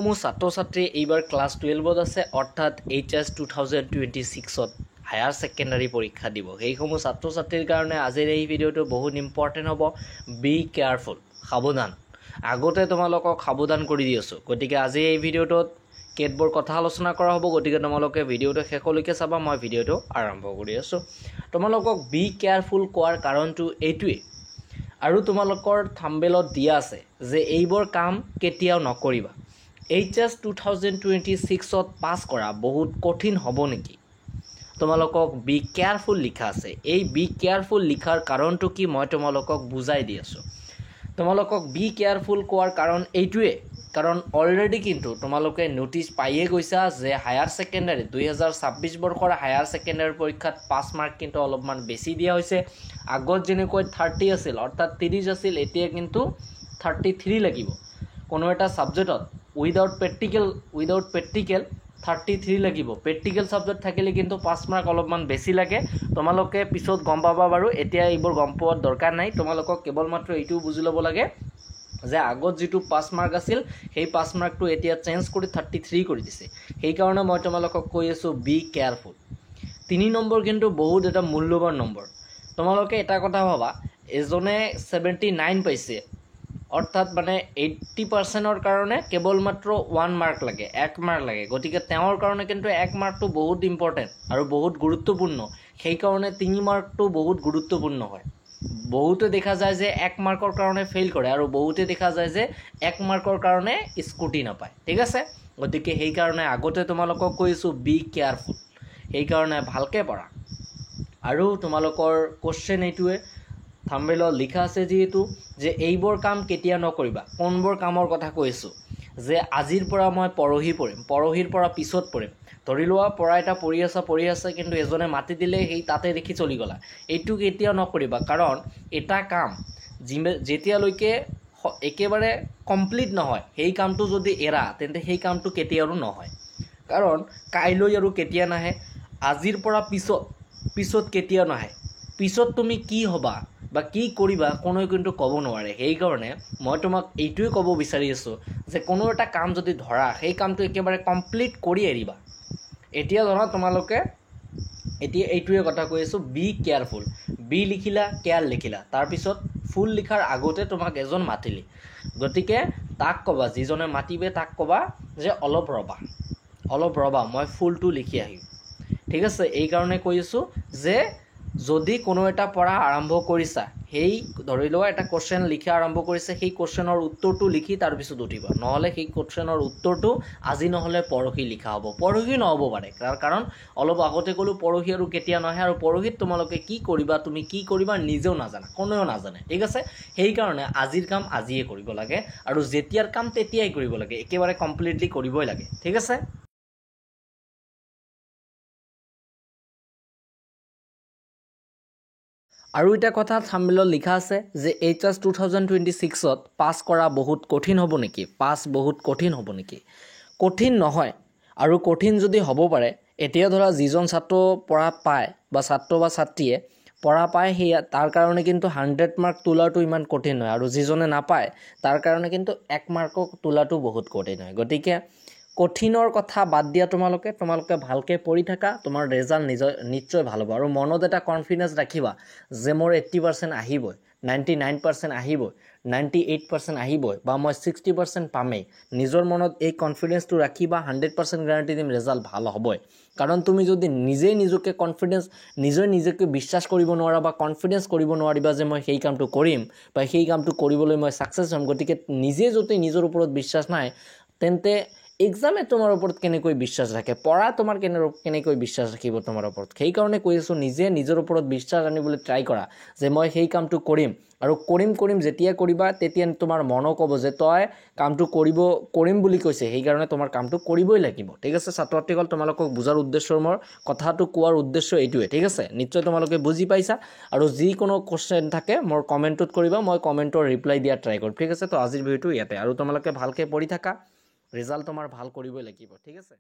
যিসমূহ ছাত্ৰ ছাত্ৰী এইবাৰ ক্লাছ 12ত আছে অৰ্থাৎ HS 2026ত হায়াৰ ছেকেণ্ডাৰী পৰীক্ষা দিব সেইসমূহ ছাত্ৰ ছাত্ৰীৰ কাৰণে আজিৰ এই ভিডিঅ'টো বহুত ইম্পৰ্টেণ্ট হ'ব বি কেয়াৰফুল সাৱধান আগতে তোমালোকক সাৱধান কৰি দি আছোঁ গতিকে আজি এই ভিডিঅ'টোত কেতবোৰ কথা আলোচনা কৰা হ'ব গতিকে তোমালোকে ভিডিঅ'টো শেষলৈকে চাবা মই ভিডিঅ'টো আৰম্ভ কৰি আছোঁ তোমালোকক বি কেয়াৰফুল কোৱাৰ কাৰণটো এইটোৱে আৰু তোমালোকৰ থাম্বনেলত দিয়া আছে যে এইবোৰ কাম কেতিয়াও নকৰিবা HS 2026ত পাছ কৰা বহুত কঠিন হ'ব নেকি তোমালোকক বি কেয়াৰফুল লিখা আছে এই বি কেয়াৰফুল লিখাৰ কাৰণটো কি মই তোমালোকক বুজাই দি আছোঁ তোমালোকক বি কেয়াৰফুল কোৱাৰ কাৰণ এইটোৱে কাৰণ অলৰেডি কিন্তু তোমালোকে নোটিছ পাইয়ে গৈছা যে হায়াৰ ছেকেণ্ডাৰী 2026 বৰ্ষৰ হায়াৰ ছেকেণ্ডাৰী পৰীক্ষাত পাছ মাৰ্ক কিন্তু অলপমান বেছি দিয়া হৈছে আগত যেনেকৈ 30 আছিল অৰ্থাৎ 30 আছিল এতিয়া কিন্তু 33 লাগিব কোনো এটা সাবজেক্টত উইদাউট প্ৰেক্টিকেল 33 লাগিব প্ৰেক্টিকেল সাবজেক্ট থাকিলে কিন্তু পাছ মাৰ্ক অলপমান বেছি লাগে তোমালোকে পিছত গম পাবা বাৰু এতিয়া এইবোৰ গম পোৱাৰ দৰকাৰ নাই তোমালোকক কেৱল মাত্ৰ এইটো বুজি ল'ব লাগে যে আগত যেটো পাছ মাৰ্ক আছিল সেই পাছ মাৰ্কটো এতিয়া চেঞ্জ কৰি 33 কৰি দিছে সেই কাৰণে মই তোমালোকক কৈ আছো বি কেয়াৰফুল 3 নম্বৰ কিন্তু বহুত এটা মূল্যৱান নম্বৰ তোমালোকে এটা কথা ভাবা এজনে 79 পাইছে অৰ্থাৎ মানে 80% কাৰণে কেৱল মাত্ৰ 1 মাৰ্ক লাগে 1 মাৰ্ক লাগে গতিকে তেওঁৰ কাৰণে কিন্তু 1 মাৰ্কটো বহুত ইম্পৰ্টেন্ট আৰু বহুত গুৰুত্বপূৰ্ণ সেই কাৰণে 3 মাৰ্কটো বহুত গুৰুত্বপূৰ্ণ হয় বহুতে দেখা যায় যে 1 মাৰ্কৰ কাৰণে ফেইল কৰে আৰু বহুতে দেখা যায় যে 1 মাৰ্কৰ কাৰণে স্কুটি নাপায় ঠিক আছে গতিকে সেই কাৰণে আগতে তোমালোকক কৈছো বি কেয়াৰফুল সেই কাৰণে ভালকে পঢ়া আৰু তোমালোকৰ কোশ্চেন এইটোৱে থাম্বনেলত লিখা আছে যেহেতু যে এইবোৰ কাম কেতিয়া নকৰিবা কোনবোৰ কামৰ কথা কৈছো যে আজিৰ পৰা মই পৰহি পঢ়িম পৰহিৰ পৰা পিছত পঢ়িম ধৰি লোৱা পঢ়া এটা পঢ়ি আছে কিন্তু এজনে মাতি দিলে সেই তাতে দেখি চলি গলা এইটো কেতিয়া নকৰিবা কাৰণ এটা কাম যেতিয়ালৈকে একেবাৰে কমপ্লিট নহয় সেই কামটো যদি এৰা তেন্তে সেই কামটো কেতিয়াও নহয় কাৰণ কাইলৈ আৰু কেতিয়া নাহে আজিৰ পৰা পিছত কেতিয়া নাহে পিছত তুমি কি হবা বা কি কৰিবা কোনোই কিন্তু ক'ব নোৱাৰে সেই কাৰণে মই তোমাক এইটোই ক'ব বিচাৰি আছো যে কোনো এটা কাম যদি ধৰা সেই কামটো একেবাৰে কমপ্লিট কৰি এৰিবা এতিয়া ধৰা তোমালোকে এতিয়া এইটোৱে কথা কৈ আছো বি কেয়াৰফুল বি লিখিলা কেয়াৰ লিখিলা তাৰ পিছত ফুল লিখাৰ আগতে তোমাক এজন মাতিলি গতিকে তাক কবা যিজনে মাতিবে তাক কবা যে অলপ ৰবা মই ফুলটো লিখি আহিম ঠিক আছে এই কাৰণে কৈ আছো যে যদি কোনো এটা পঢ়া আৰম্ভ কৰিছা সেই ধৰি লোৱা এটা কোশ্চেন লিখা আৰম্ভ কৰিছে সেই কোশ্চেনৰ উত্তৰটো লিখি তাৰ পিছত উঠিবা নহলে সেই কোশ্চেনৰ উত্তৰটো আজি নহলে পৰহি লিখা হ'ব পৰহি নহব পাৰে কাৰণ অলপ আগতে কলো পৰহি আৰু কেতিয়া নহয় আৰু পৰহিত তোমালোকে কি কৰিবা তুমি কি কৰিবা নিজেও নাজানা কোনেও নাজানে ঠিক আছে সেই কাৰণে আজিৰ কাম আজিয়ে কৰিব লাগে আৰু যেতিয়াৰ কাম তেতিয়াই কৰিব লাগে একেবাৰে কমপ্লিটলি কৰিবই লাগে ঠিক আছে আৰু এটা কথা থাম্বনেলত লিখা আছে যে HS 2026ত পাছ কৰা বহুত কঠিন হ'ব নেকি কঠিন নহয় আৰু কঠিন যদি হ'ব পাৰে এতিয়া ধৰা যিজন ছাত্ৰ পঢ়া পায় বা ছাত্ৰ বা ছাত্ৰীয়ে পঢ়া পায় সেই তাৰ কাৰণে কিন্তু 100 মাৰ্ক তোলাটো ইমান কঠিন নহয় আৰু যিজনে নাপায় তাৰ কাৰণে কিন্তু 1 মাৰ্ক তোলাটো বহুত কঠিন হয় গতিকে কঠিনৰ কথা বাদ দিয়া তোমালোকে ভালকে পঢ়ি থাকা তোমাৰ ৰিজাল্ট নিশ্চয় ভাল হ'ব আৰু মনত এটা কনফিডেন্স ৰাখিবা যে মোৰ 80% আহিবই 99% আহিবই 98% আহিবই বা মই 60% পামেই নিজৰ মনত এই কনফিডেন্সটো ৰাখিবা 100% গ্যাৰান্টি দিম ৰিজাল্ট ভাল হ'বই কাৰণ তুমি যদি নিজকে বিশ্বাস কৰিব নোৱাৰা বা কনফিডেন্স কৰিব নোৱাৰিবা যে মই সেই কামটো কৰিম বা সেই কামটো কৰিবলৈ মই সাকসেস হ'ম গতিকে নিজে যদি নিজৰ ওপৰত বিশ্বাস নাই তেন্তে এক্সামে তোমাৰ ওপৰত কেনেকৈ বিশ্বাস ৰাখে পঢ়া তোমাৰ কেনেকৈ বিশ্বাস ৰাখিব তোমাৰ ওপৰত সেই কাৰণে কৈ আছো নিজে নিজৰ ওপৰত বিশ্বাস আনিবলৈ ট্ৰাই কৰা যে মই সেই কামটো কৰিম আৰু কৰিম যেতিয়া কৰিবা তেতিয়া তোমাৰ মনও ক'ব যে তই কামটো কৰিম বুলি কৈছে সেই কাৰণে তোমাৰ কামটো কৰিবই লাগিব ঠিক আছে ছাত্ৰসকল তোমালোকক বুজাৰ উদ্দেশ্য মোৰ কথাটো কোৱাৰ উদ্দেশ্য এইটোৱে ঠিক আছে নিশ্চয় তোমালোকে বুজি পাইছা আৰু যি কোনো কোশ্চেন থাকে মোৰ কমেন্টত কৰিবা মই কমেন্টৰ ৰিপ্লাই দিয়া ট্ৰাই কৰিম ঠিক আছে তো আজিৰ ভিডিওটো ইয়াতে আৰু তোমালোকে ভালকে পঢ়ি থাকা ৰিজাল্ট তোমাৰ ভাল কৰিবই লাগিব ঠিক আছে